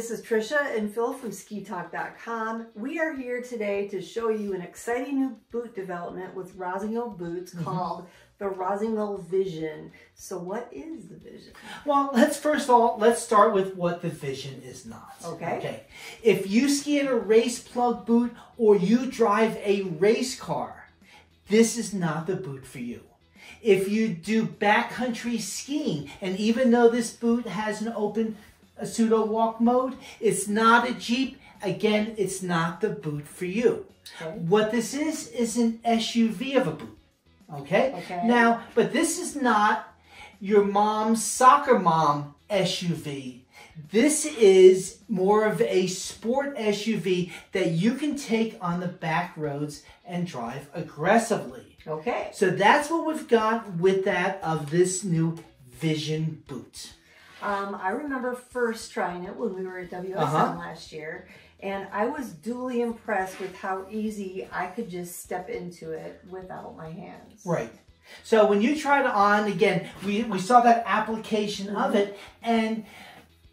this is Trisha and Phil from SkiTalk.com. We are here today to show you an exciting new boot development with Rossignol boots called the Rossignol Vision. So what is the Vision? Well, first of all, let's start with what the Vision is not. Okay. If you ski in a race plug boot or you drive a race car, this is not the boot for you. If you do backcountry skiing, and even though this boot has an open pseudo walk mode, it's not a Jeep. Again, it's not the boot for you. Okay. What this is an SUV of a boot. Okay? Now, but this is not your mom's soccer mom SUV. This is more of a sport SUV that you can take on the back roads and drive aggressively. Okay. So that's what we've got with that of this new Vision boot. I remember first trying it when we were at WSM last year, and I was duly impressed with how easy I could just step into it without my hands. Right. So when you tried it on, again, we saw that application of it, and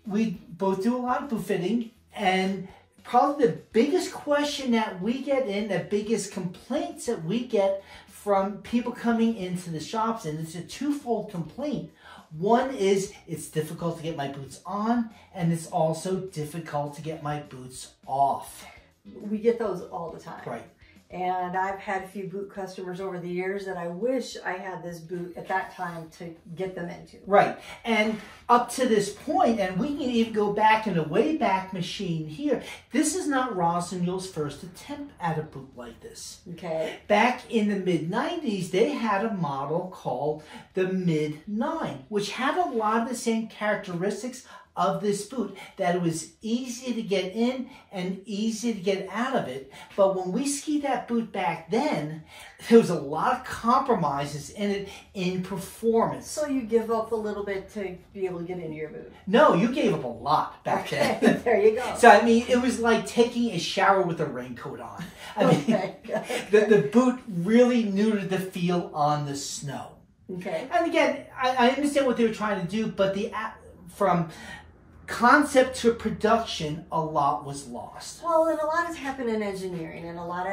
we both do a lot of boot fitting, and probably the biggest question that we get in, the biggest complaints that we get from people coming into the shops, and it's a twofold complaint. One is it's difficult to get my boots on, and it's also difficult to get my boots off. We get those all the time. Right. And I've had a few boot customers over the years that I wish I had this boot at that time to get them into. Right. And up to this point, and we can even go back in a Wayback Machine here, this is not Rossignol's first attempt at a boot like this. Okay. Back in the mid-90s, they had a model called the Mid-9, which had a lot of the same characteristics of this boot, that it was easy to get in and easy to get out of it. But when we skied that boot back then, there was a lot of compromises in it in performance. So you give up a little bit to be able to get into your boot? No, you gave up a lot back then. There you go. So I mean, it was like taking a shower with a raincoat on. I mean, the boot really neutered the feel on the snow. Okay. And again, I understand what they were trying to do, but from concept to production, a lot was lost. Well, and a lot has happened in engineering, and a lot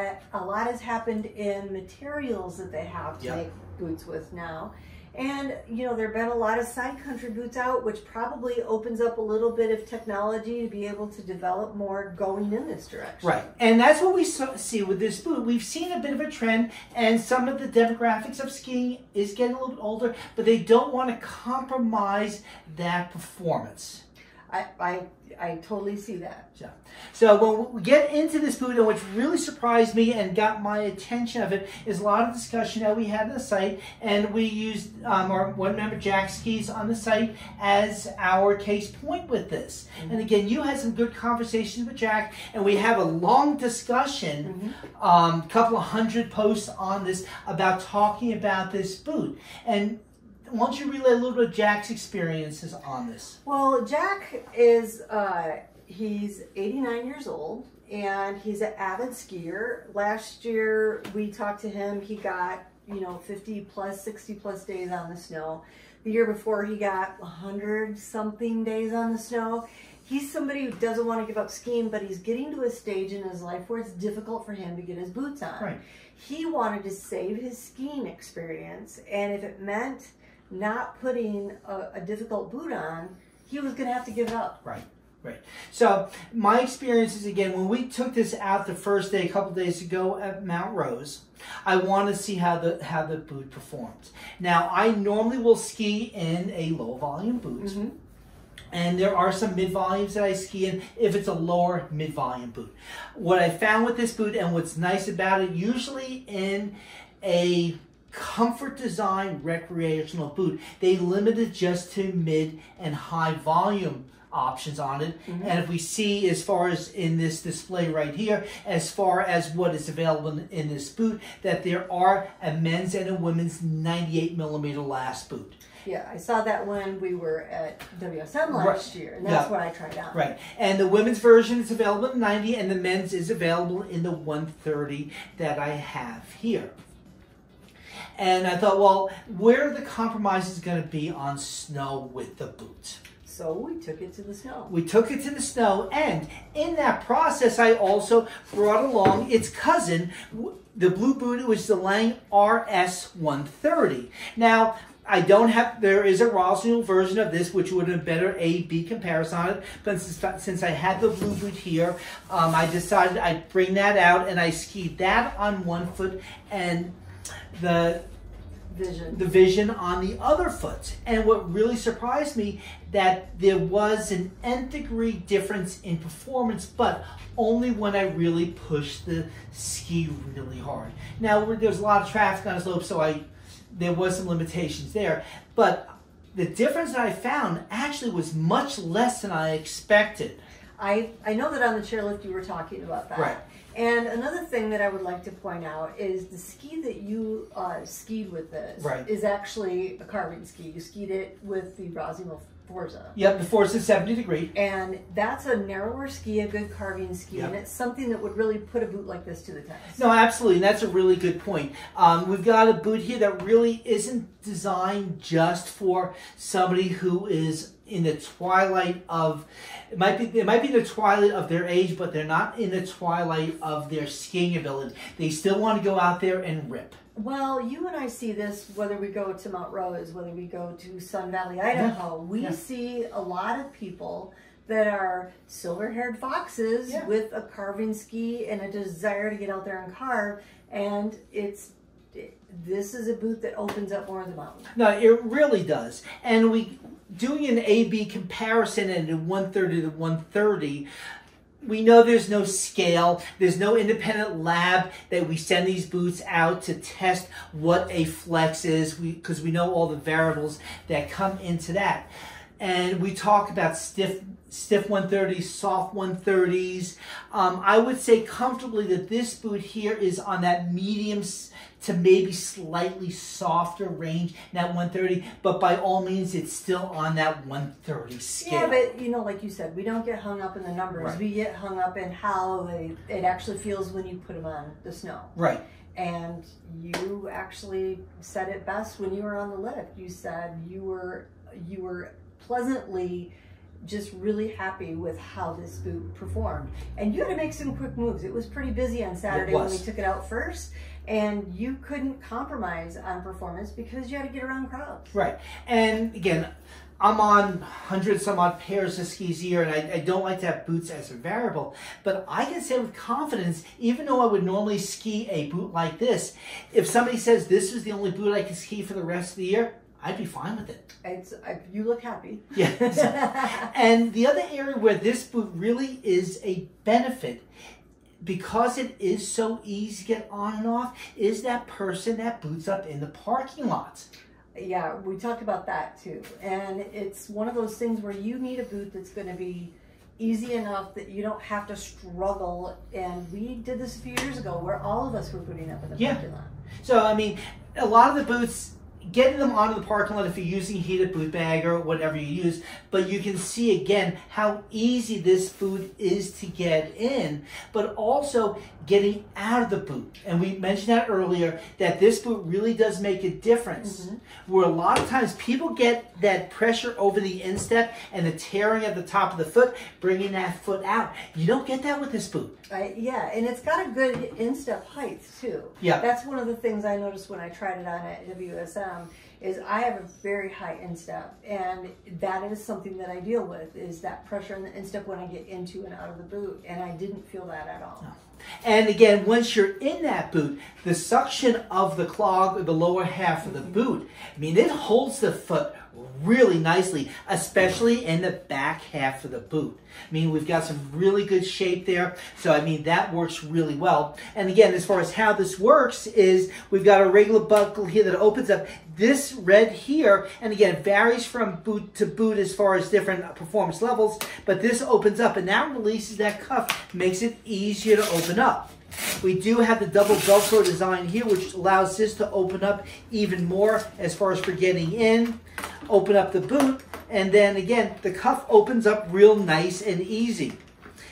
has happened in materials that they have to make boots with now. And you know, there have been a lot of side country boots out, which probably opens up a little bit of technology to be able to develop more going in this direction. Right, and that's what we see with this boot. We've seen a bit of a trend, and some of the demographics of skiing is getting a little bit older, but they don't want to compromise that performance. I totally see that. So when we get into this boot, and what really surprised me and got my attention of it is a lot of discussion that we had on the site, and we used our one member Jack Skis on the site as our case point with this. And again, you had some good conversations with Jack, and we have a long discussion, a couple of hundred posts on this about talking about this boot. And why don't you relay a little bit of Jack's experiences on this? Well, Jack is, he's 89 years old, and he's an avid skier. Last year, we talked to him, he got, 50 plus, 60 plus days on the snow. The year before, he got 100 something days on the snow. He's somebody who doesn't want to give up skiing, but he's getting to a stage in his life where it's difficult for him to get his boots on. Right. He wanted to save his skiing experience, and if it meant not putting a difficult boot on, he was going to have to give it up. Right. So my experience is, again, when we took this out the first day, a couple days ago at Mount Rose, I want to see how the boot performs. Now, I normally will ski in a low volume boot. And there are some mid-volumes that I ski in if it's a lower mid-volume boot. What I found with this boot, and what's nice about it, usually in a comfort design recreational boot, they limit it just to mid and high volume options on it. And if we see, as far as in this display right here, as far as what is available in this boot, that there are a men's and a women's 98 millimeter last boot. Yeah, I saw that when we were at WSM last year, and that's what I tried out. Right, and the women's version is available in 90, and the men's is available in the 130 that I have here. And I thought, well, where are the compromises going to be on snow with the boot? So we took it to the snow. We took it to the snow, and in that process, I also brought along its cousin, the blue boot, which is the Lang RS 130. Now, I don't have, there is a Roswell version of this, which would have been better A-B comparison on it, but since I had the blue boot here, I decided I'd bring that out, and I skied that on one foot, and the Vision on the other foot. And what really surprised me, that there was an nth degree difference in performance, but only when I really pushed the ski really hard. Now, there's a lot of traffic on the slope, so there was some limitations there, but the difference that I found actually was much less than I expected. I know that on the chairlift you were talking about that. Right. And another thing that I would like to point out is the ski that you skied with this is actually a carving ski. You skied it with the Rosimo Forza. Yep, the Forza 70 degree. And that's a narrower ski, a good carving ski, yep. And it's something that would really put a boot like this to the test. No, absolutely, and that's a really good point. We've got a boot here that really isn't designed just for somebody who is in the twilight of, it might be the twilight of their age, but they're not in the twilight of their skiing ability. They still want to go out there and rip. Well, you and I see this whether we go to Mount Rose, whether we go to Sun Valley, Idaho. We see a lot of people that are silver-haired foxes with a carving ski and a desire to get out there and carve, and this is a boot that opens up more of the mountain. No, it really does. And doing an A-B comparison and a 130 to 130, we know there's no scale, there's no independent lab that we send these boots out to test what a flex is, because we know all the variables that come into that. And we talk about stiff 130s, soft 130s. I would say comfortably that this boot here is on that medium to maybe slightly softer range, that 130, but by all means, it's still on that 130 scale. Yeah, but like you said, we don't get hung up in the numbers. Right. We get hung up in how it actually feels when you put them on the snow. Right. And you actually said it best when you were on the lift. You said you were pleasantly just really happy with how this boot performed. And you had to make some quick moves. It was pretty busy on Saturday when we took it out first. And you couldn't compromise on performance because you had to get around crowds. Right. And again, I'm on 100 some odd pairs of skis a year, and I don't like to have boots as a variable. But I can say with confidence, even though I would normally ski a boot like this, if somebody says this is the only boot I can ski for the rest of the year, I'd be fine with it. You look happy. Yes. And the other area where this boot really is a benefit, because it is so easy to get on and off, is that person that boots up in the parking lots. Yeah, we talked about that too. And it's one of those things where you need a boot that's going to be easy enough that you don't have to struggle. And we did this a few years ago where all of us were booting up in the parking lot. So, I mean, a lot of the boots, getting them onto the parking lot if you're using heated boot bag or whatever you use, but you can see again how easy this boot is to get in, but also getting out of the boot. And we mentioned that earlier, that this boot really does make a difference. Where a lot of times people get that pressure over the instep and the tearing at the top of the foot, bringing that foot out. You don't get that with this boot. Yeah, and it's got a good instep height too. Yeah. That's one of the things I noticed when I tried it on at WSM, is I have a very high instep, and that is something that I deal with, is that pressure in the instep when I get into and out of the boot, and I didn't feel that at all. No. And again, once you're in that boot, the suction of the clog, or the lower half of the boot, I mean, it holds the foot really nicely, especially in the back half of the boot. I mean, we've got some really good shape there, so I mean, that works really well. And again, as far as how this works is, we've got a regular buckle here that opens up. This red here, and again, it varies from boot to boot as far as different performance levels, but this opens up, and that releases that cuff, makes it easier to open up. We do have the double Velcro design here, which allows this to open up even more as far as for getting in, open up the boot, and then again, the cuff opens up real nice and easy.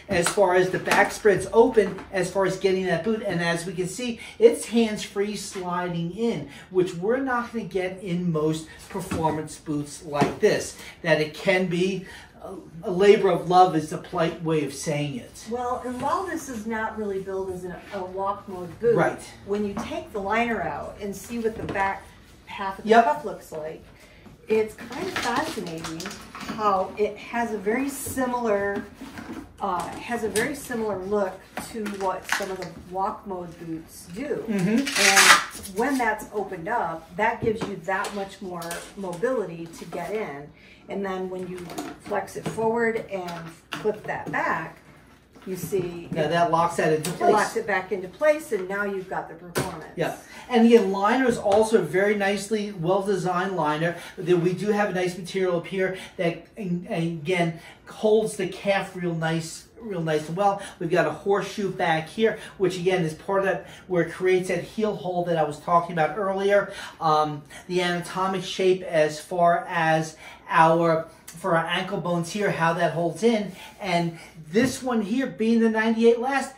as far as the back spread's open as far as getting that boot. And as we can see, it's hands-free sliding in, which we're not going to get in most performance boots like this. That it can be a labor of love is the polite way of saying it. Well, and while this is not really billed as a walk mode boot, Right. when you take the liner out and see what the back half of the Yep. cuff looks like, it's kind of fascinating how it has a very similar look to what some of the walk mode boots do. Mm-hmm. And when that's opened up, that gives you that much more mobility to get in. And then when you flex it forward and flip that back, you see Now that locks that into it place. locks it back into place, and now you've got the performance. Yeah, and again, liner is also a very nicely well-designed liner. We do have a nice material up here that, again, holds the calf real nice and well. We've got a horseshoe back here, which again is part of that where it creates that heel hole that I was talking about earlier. The anatomic shape as far as for our ankle bones here, how that holds in, and this one here being the 98 last,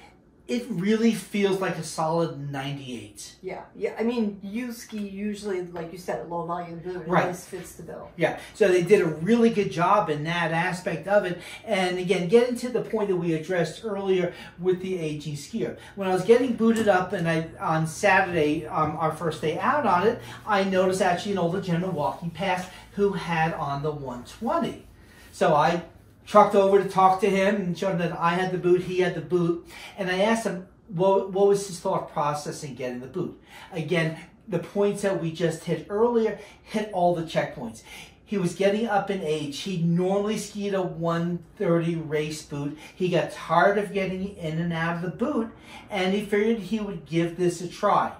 it really feels like a solid 98. Yeah. I mean, U-Ski usually, like you said, a low volume boot. It Right. always fits the bill. Yeah, so they did a really good job in that aspect of it. And again, getting to the point that we addressed earlier with the AG skier. When I was getting booted up and on Saturday, our first day out on it, I noticed actually an older gentleman walking past who had on the 120. So I trucked over to talk to him and showed him that I had the boot, he had the boot, and I asked him what was his thought process in getting the boot. Again, the points that we just hit earlier hit all the checkpoints. He was getting up in age. He normally skied a 130 race boot. He got tired of getting in and out of the boot, and he figured he would give this a try.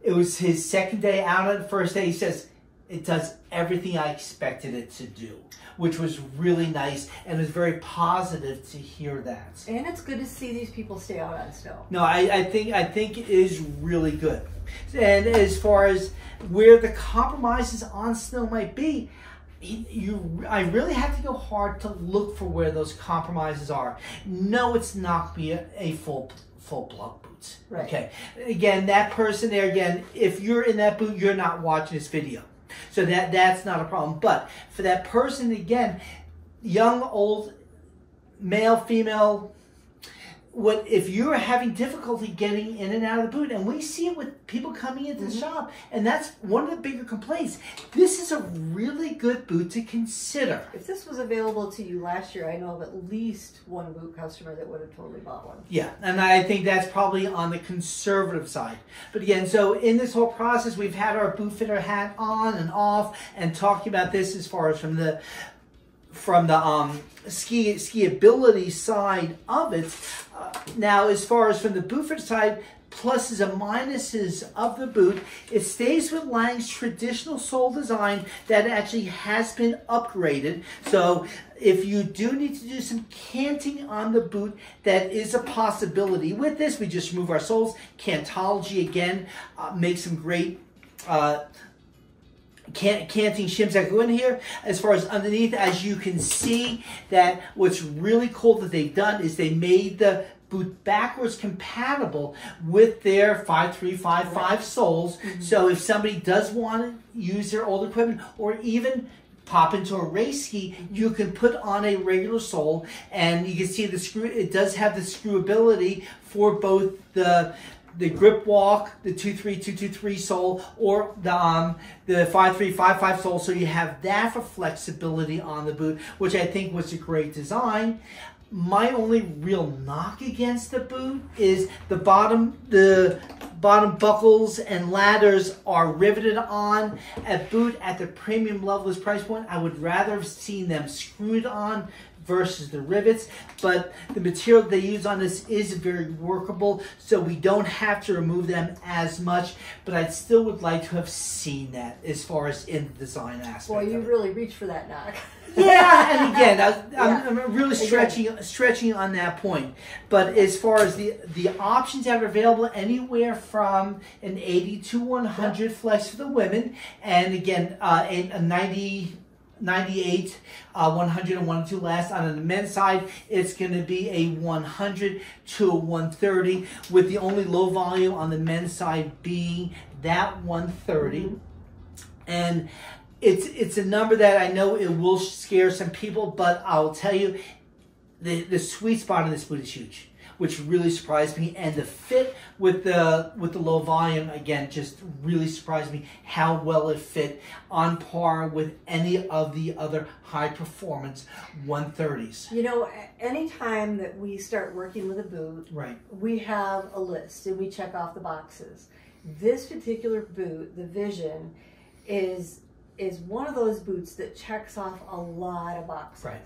It was his second day out. On the first day, he says, it does everything I expected it to do, which was really nice, and it was very positive to hear that. And it's good to see these people stay out on snow. No, I think it is really good. And as far as where the compromises on snow might be, I really have to go hard to look for where those compromises are. No, it's not be a full block boot. Right. Okay. Again, that person there, again, if you're in that boot, you're not watching this video. So that's not a problem. But for that person, again, young, old, male, female, if you're having difficulty getting in and out of the boot, and we see it with people coming into the shop, and that's one of the bigger complaints, this is a really good boot to consider. If this was available to you last year, I know of at least one boot customer that would have totally bought one. Yeah, and I think that's probably on the conservative side. But again, so in this whole process, we've had our boot fitter hat on and off, and talking about this as far as from the skiability side of it. Now, as far as from the boot fitter side, pluses and minuses of the boot, it stays with Lang's traditional sole design that actually has been upgraded. So if you do need to do some canting on the boot, that is a possibility. With this, we just remove our soles. Cantology, again, makes some great canting shims that go in here. As far as underneath, as you can see, that what's really cool that they've done is they made the boot backwards compatible with their 5355 soles. So if somebody does want to use their old equipment or even pop into a race ski, you can put on a regular sole, and you can see the screw. It does have the screwability for both the grip walk, the 23223 sole, or the 5355 sole, so you have that for flexibility on the boot, which I think was a great design. My only real knock against the boot is the bottom buckles and ladders are riveted on. A boot at the premium level, this price point, I would rather have seen them screwed on versus the rivets, but the material they use on this is very workable, so we don't have to remove them as much, but I still would like to have seen that as far as in the design aspect. Well, you really reach for that knock. Yeah, and again, I'm really stretching on that point. But as far as the options that are available, anywhere from an 80 to 100 flex for the women, and again, a 90 98, 100 and 102 last. On the men's side, it's going to be a 100 to a 130, with the only low volume on the men's side being that 130. And it's a number that I know it will scare some people, but I'll tell you, the sweet spot in this boot is huge, which really surprised me, and the fit with the low volume, again, just really surprised me how well it fit, on par with any of the other high performance 130s. You know, anytime that we start working with a boot, right, we have a list and we check off the boxes. This particular boot, the Vision, is one of those boots that checks off a lot of boxes. Right.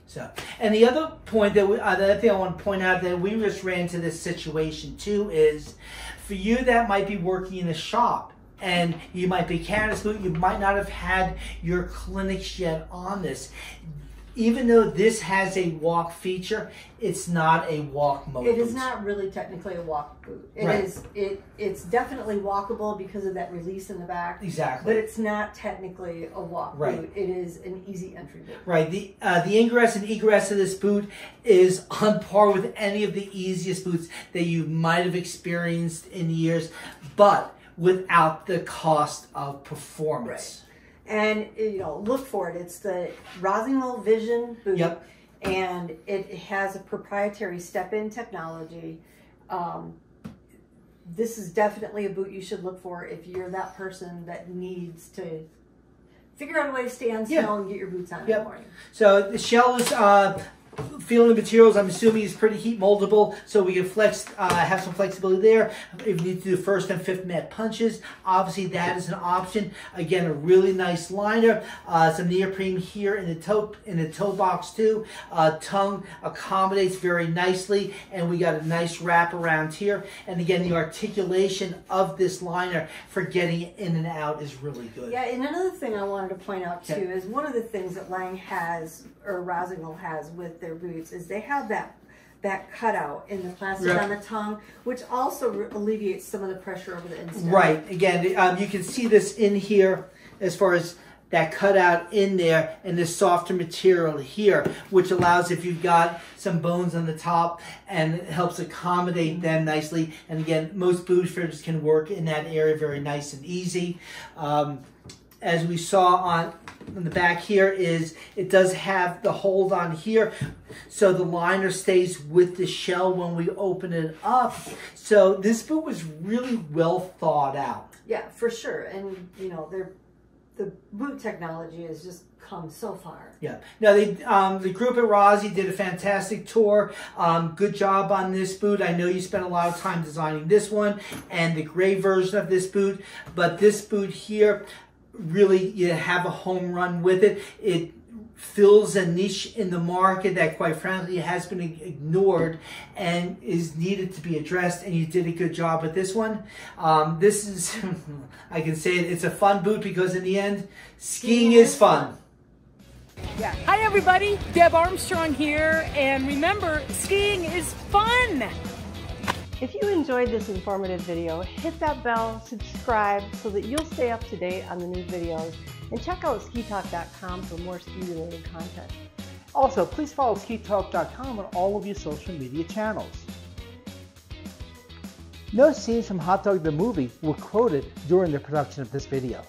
So, and the other point that the other thing I want to point out that we just ran into this situation too is, for you that might be working in a shop and you might be carrying this boot, you might not have had your clinics yet on this. Even though this has a walk feature, it's not a walk mode. It is not really technically a walk boot. It's definitely walkable because of that release in the back. Exactly. But it's not technically a walk boot. It is an easy entry boot. Right. The ingress and egress of this boot is on par with any of the easiest boots that you might have experienced in years, but without the cost of performance. Right. And, you know, look for it. It's the Rossignol Vision boot. Yep. And it has a proprietary step-in technology. This is definitely a boot you should look for if you're that person that needs to figure out a way to stay on snow and get your boots on in the morning. So the shell is feeling the materials, I'm assuming, is pretty heat moldable, so we can flex, have some flexibility there. If you need to do first and fifth mat punches, obviously that is an option. Again, a really nice liner, some neoprene here in the toe box too. Tongue accommodates very nicely, and we got a nice wrap around here. And again, the articulation of this liner for getting in and out is really good. Yeah, and another thing I wanted to point out too is one of the things that Lange has, or Rossignol has, with their boots is they have that cutout in the plastic on the tongue, which also alleviates some of the pressure over the instep. Right. Again, you can see this in here as far as that cutout in there, and this softer material here, which allows, if you've got some bones on the top, and it helps accommodate them nicely. And again, most boot fitters can work in that area very nice and easy. As we saw on the back here, is it does have the hold on here, so the liner stays with the shell when we open it up. So this boot was really well thought out. Yeah, for sure. And you know, the boot technology has just come so far. Yeah. Now, the group at Rossi did a fantastic tour. Good job on this boot. I know you spent a lot of time designing this one and the gray version of this boot, but this boot here, really, you have a home run with it. It fills a niche in the market that, quite frankly, has been ignored and is needed to be addressed, and you did a good job with this one. This is, I can say it's a fun boot because in the end, skiing is fun. Yeah. Hi everybody, Deb Armstrong here, and remember, skiing is fun! If you enjoyed this informative video, hit that bell, subscribe so that you'll stay up to date on the new videos, and check out skitalk.com for more ski-related content. Also, please follow skitalk.com on all of your social media channels. No scenes from Hot Dog the Movie were quoted during the production of this video.